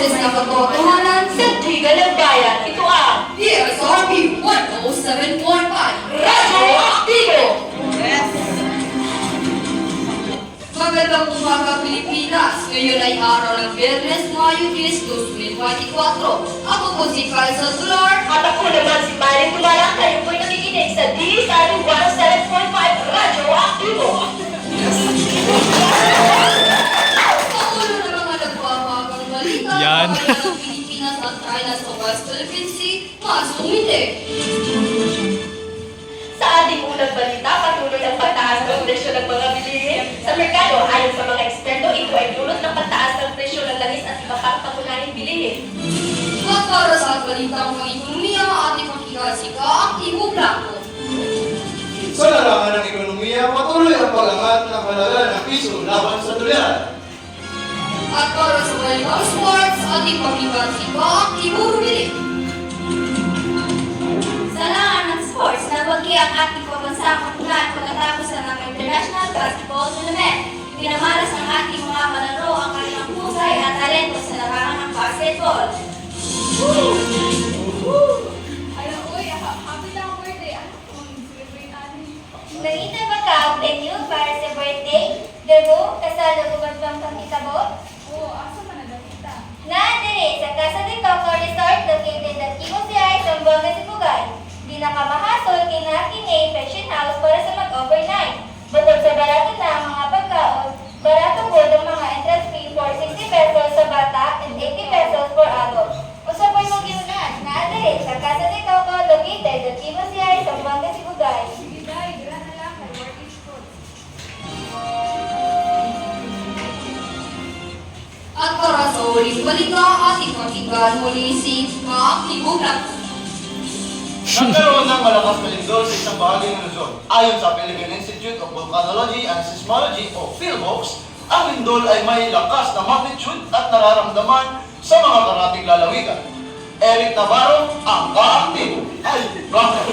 boses na katotohanan sa Triga ng Bayan. Ito ang DSRP 107.5 Radyo Aktibo! Magandang umaga Pilipinas! Ngayon ay araw ng Biyernes, Mayo 10, 2024. Ako po si Faisal Solar. At ako naman si Mari Tumalang. Kayo po'y nakikinig sa DSRP 107.5 Radyo Aktibo! Pakulo ng mga nagbabagang balita Yan. ng Pilipinas at China sa West Philippine Sea, mas umiti. Sa ating unang balita, patuloy ang pagtaas ng presyo ng mga bilihin sa merkado. Ayon sa mga eksperto, ito ay dulot ng pagtaas ng presyo ng langis at iba pang pangunahing bilihin. At para sa balitang mga ekonomiya, ating makikasika ang Ibo Blanco. Sa larangan ng ekonomiya, patuloy ang pag-angat ng halaga ng piso laban sa dolyar. At para sa balitang sports, ating makikasika ang Ibo Rubili. Sa larangan ng sports, nabagi ang ating pambansang kapunan pagkatapos ng mga international basketball tournament. Pinamalas ng ating mga mananro ang kanilang husay at talento sa larangan ng basketball. Nangita ba ka ang venue para sa birthday? Gago, kasalo ko ba bang pangkitabo? Naandiri sa Casa de Coco Resort located at Kimosiyay, Zamboanga, Sibugay. Di nakamahasol kinakinay fashion house para sa mag-overnight. Butod sa barato na mga pagkaon, barato po ang mga entrance fee for 60 pesos sa bata and 80 pesos for adult. Usapay mong ginunan, naandiri sa Casa de Coco located at Kimosiyay, Zamboanga, Sibugay. At para sa uling balita, ating pakinggan muli si Mga Ibo Blanco. Nagkaroon ng malakas na lindol sa isang bahagi ng Luzon. Ayon sa Philippine Institute of Volcanology and Seismology o PhilVox, ang lindol ay may lakas na magnitude at nararamdaman sa mga karating lalawigan. Eric Navarro, ang kaaktibo. Ay, bakit?